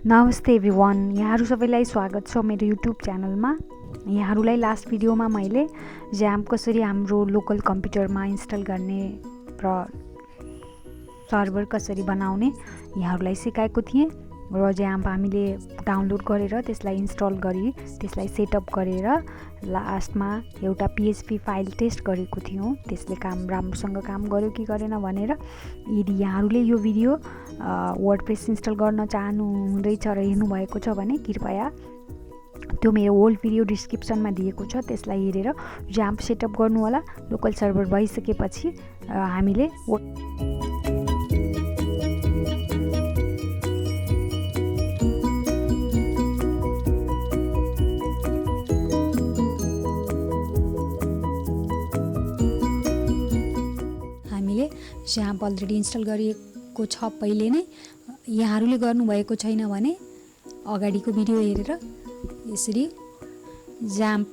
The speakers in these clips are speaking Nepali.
नमस्ते एभ्रिवान, यहाँहरू सबैलाई स्वागत छ मेरो युट्युब च्यानलमा। यहाँहरूलाई लास्ट भिडियोमा मैले Xampp कसरी हाम्रो लोकल कम्प्युटरमा इन्स्टल गर्ने र सर्भर कसरी बनाउने यहाँहरूलाई सिकाएको थिएँ र Xampp हामीले डाउनलोड गरेर त्यसलाई इन्स्टल गरी त्यसलाई सेटअप गरेर लास्टमा एउटा PHP फाइल टेस्ट गरेको थियौँ। त्यसले राम्रोसँग काम गर्यो कि गरेन भनेर। यदि यहाँहरूले यो भिडियो वर्डप्रेस इन्स्टल गर्न चाहनु हुँदैछ र हेर्नु भएको छ भने कृपया त्यो मेरो ओल्ड भिडियो डिस्क्रिप्सनमा दिएको छ, त्यसलाई हेरेर Xampp सेटअप गर्नु होला। लोकल सर्भर भइसकेपछि हामीले Xampp अलरेडी इन्स्टल गरिएको छ पहिले नै। यहाँहरूले गर्नुभएको छैन भने अगाडिको भिडियो हेरेर यसरी Xampp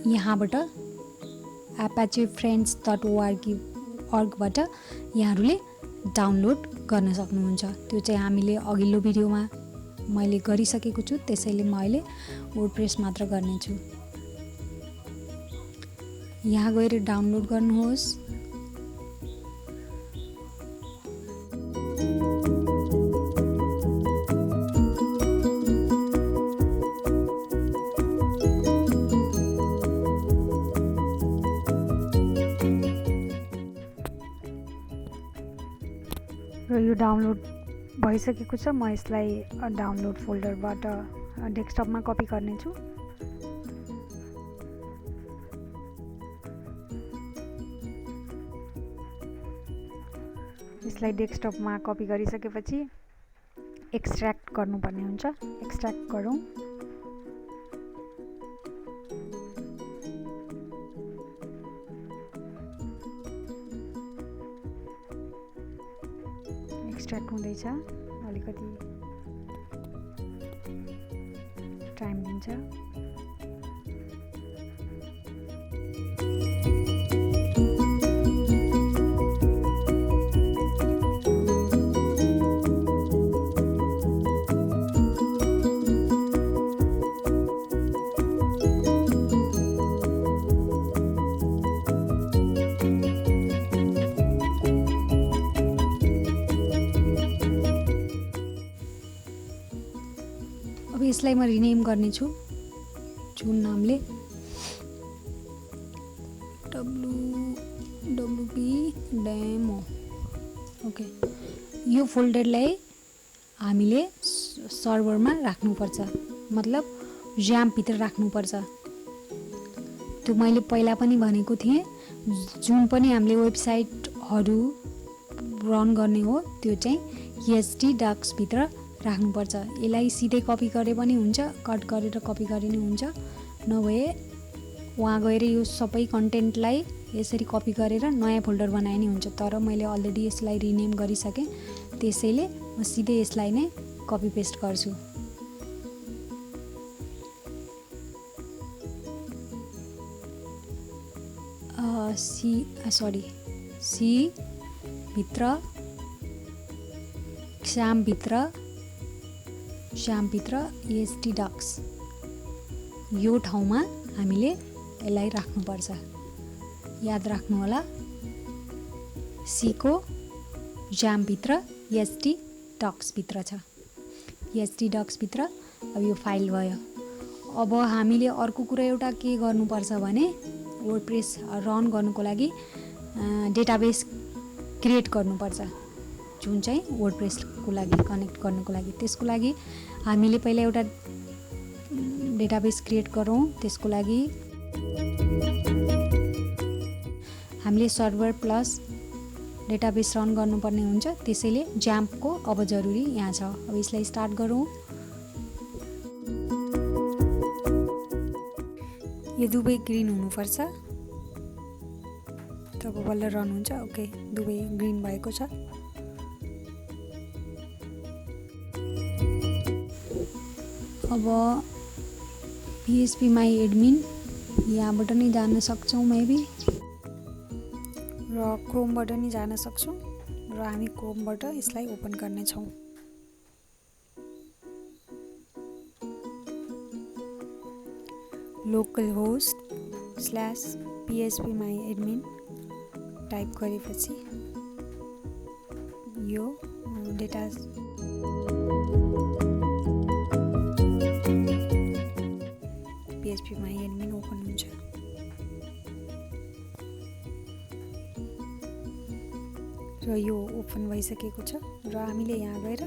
यहाँबाट apachefriends.org बाट यहाँहरूले डाउनलोड गर्न सक्नुहुन्छ। त्यो चाहिँ हामीले अघिल्लो भिडियोमा मैले गरिसकेको छु, त्यसैले म अहिले वर्डप्रेस मात्र गर्नेछु। यहाँ गएर डाउनलोड गर्नुहोस्। र यो डाउनलोड भइसकेको छ। म यसलाई डाउनलोड फोल्डरबाट डेस्कटपमा कपी गर्नेछु। यसलाई डेस्कटपमा कपी गरिसकेपछि एक्सट्र्याक्ट गर्नुपर्ने हुन्छ। एक्सट्र्याक्ट गरौँ। एक्सट्र्याक्ट हुँदैछ, अलिकति टाइम लिन्छ। अब यसलाई म रिनेम गर्नेछु जुन नामले wp डेमो। ओके, यो फोल्डरलाई हामीले सर्भरमा राख्नुपर्छ, मतलब Xampp भित्र राख्नुपर्छ। त्यो मैले पहिला पनि भनेको थिएँ, जुन पनि हामीले वेबसाइटहरू रन गर्ने हो त्यो चाहिँ htdocs डक्स भित्र राख्नुपर्छ। यसलाई सिधै कपी गरे पनि हुन्छ, कट गरेर कपी गरे पनि हुन्छ, नभए वहाँ गएर यो सबै कन्टेन्टलाई यसरी कपी गरेर नयाँ फोल्डर बनाए नि हुन्छ। तर मैले अलरेडी यसलाई रिनेम गरिसकेँ, त्यसैले म सिधै यसलाई नै कपी पेस्ट गर्छु। सी भित्र Xampp भित्र htdocs यो ठाउँमा हामीले यसलाई राख्नुपर्छ। याद राख्नु होला, सी को Xampp भित्र htdocs भित्र छ। htdocs भित्र अब यो फाइल भयो। अब हामीले अर्को कुरा एउटा के गर्नुपर्छ भने वर्डप्रेस रन गर्नुको लागि डेटाबेस क्रिएट गर्नुपर्छ, जुन चाहिँ वर्डप्रेसको लागि कनेक्ट गर्नुको लागि। त्यसको लागि हामीले पहिला एउटा डेटाबेस क्रिएट गरौँ। त्यसको लागि हामीले सर्भर प्लस डेटाबेस रन गर्नुपर्ने हुन्छ, त्यसैले Xampp को अब जरुरी यहाँ छ। अब यसलाई स्टार्ट गरौँ। यो दुवै ग्रीन हुनुपर्छ, तब बल्ल रन हुन्छ। ओके, दुवै ग्रीन भएको छ। अब PHPMyAdmin यहाँबाट नै जान सक्छौँ मेबी, र क्रोमबाट नि जान सक्छौँ, र हामी क्रोमबाट यसलाई ओपन गर्नेछौँ। localhost/phpMyAdmin टाइप गरेपछि यो डेटा PHPMyAdmin ओपन हुन्छ। र यो ओपन भइसकेको छ र हामीले यहाँ गएर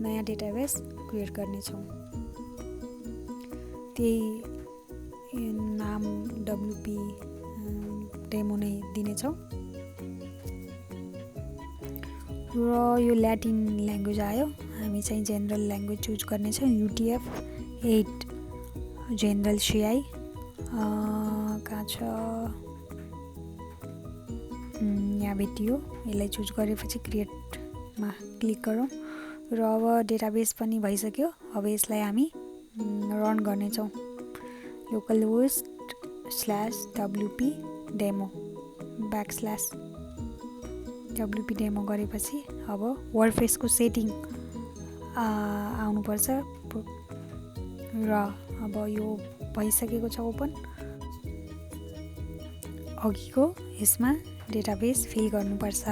नयाँ डेटाबेस क्रिएट गर्ने छौं। त्यही नाम WP डेमो नै दिने छौं। र यो ल्याटिन ल्याङ्ग्वेज आयो। हामी चाहिँ जेनरल ल्याङ्ग्वेज चुज गर्ने छौं। UTF-8 जेनरल CI कहाँ छ यहाँ भेटियो। यसलाई चुज गरेपछि क्रिएटमा क्लिक गरौँ र अब डेटाबेस पनि भइसक्यो। अब यसलाई हामी रन गर्ने छौं। localhost/wp डेमो /wp डेमो गरेपछि अब वर्डप्रेसको सेटिङ आउनु पर्छ र अब यो भइसकेको छ ओपन। अघिको यसमा डेटाबेस फिल गर्नुपर्छ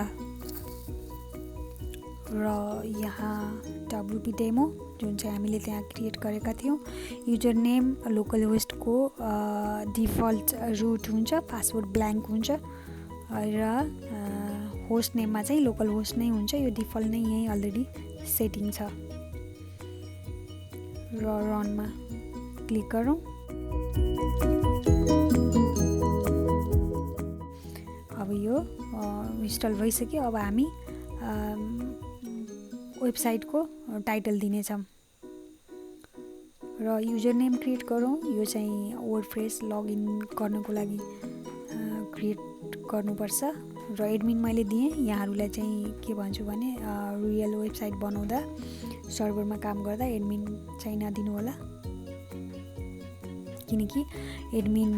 र यहाँ WP डेमो जुन चाहिँ हामीले त्यहाँ क्रिएट गरेका थियौं। युजर नेम लोकलहोस्टको डिफल्ट रुट हुन्छ, पासवर्ड ब्ल्याङ्क हुन्छ र होस्ट नेममा चाहिँ लोकलहोस्ट नै हुन्छ। यो डिफल्ट नै यही अलरेडी सेटिङ छ र रनमा क्लिक गरौँ। अब यो इन्स्टल भइसक्यो। अब हामी वेबसाइटको टाइटल दिनेछौँ र युजर नेम क्रिएट गरौँ। यो चाहिँ वर्डप्रेस लगइन गर्नको लागि क्रिएट गर्नुपर्छ र एडमिन मैले दिएँ। यहाँहरूलाई चाहिँ के भन्छु भने रियल वेबसाइट बनाउँदा सर्भरमा काम गर्दा एडमिन चाहिँ नदिनु होला, किनकि एडमिन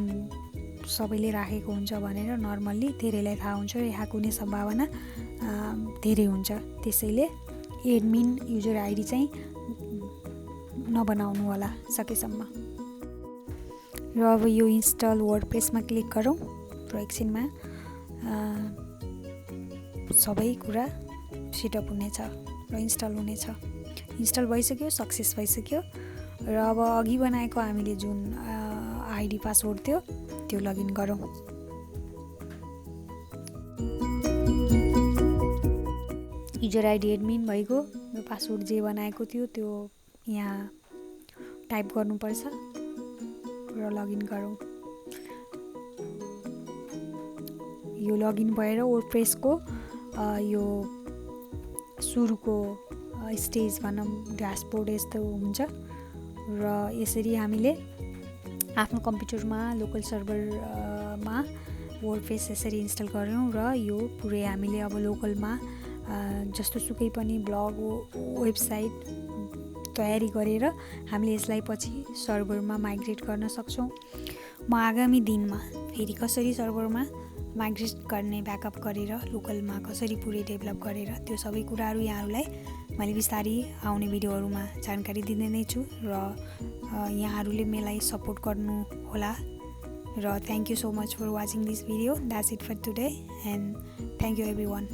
सबैले राखेको हुन्छ भनेर नर्मल्ली धेरैलाई थाहा हुन्छ र ह्याक हुने सम्भावना धेरै हुन्छ। त्यसैले एडमिन युजर आइडी चाहिँ नबनाउनु होला सकेसम्म। र अब यो इन्स्टल वर्डप्रेसमा क्लिक गरौँ र एकछिनमा सबै कुरा सेटअप हुनेछ र इन्स्टल हुनेछ। इन्स्टल भइसक्यो, सक्सेस भइसक्यो र अब अघि बनाएको हामीले जुन आइडी पासवर्ड थियो त्यो लगइन गरौँ। युजर आइडी एडमिन भइगयो। यो पासवर्ड जे बनाएको थियो त्यो यहाँ टाइप गर्नुपर्छ र लगइन गरौँ। यो लगइन भएर वर्डप्रेसको यो सुरुको स्टेज भनौँ ड्यासबोर्ड यस्तो हुन्छ र यसरी हामीले आफ्नो कम्प्युटरमा लोकल सर्भरमा वर्डप्रेस यसरी इन्स्टल गऱ्यौँ र यो पुरै हामीले अब लोकलमा जस्तो सुकै पनि ब्लग वेबसाइट तयारी गरेर हामीले यसलाई पछि सर्भरमा माइग्रेट गर्न सक्छौँ। म आगामी दिनमा फेरि कसरी सर्भरमा माइग्रेट गर्ने ब्याकअप गरेर लोकलमा कसरी पुरै डेभलप गरेर त्यो सबै कुराहरू यहाँहरूलाई मैले बिस्तारै आउने भिडियोहरूमा जानकारी दिँदै नै छु र यहाँहरूले मलाई सपोर्ट गर्नु होला र thank you so much for watching this video. That's it for today and thank you everyone.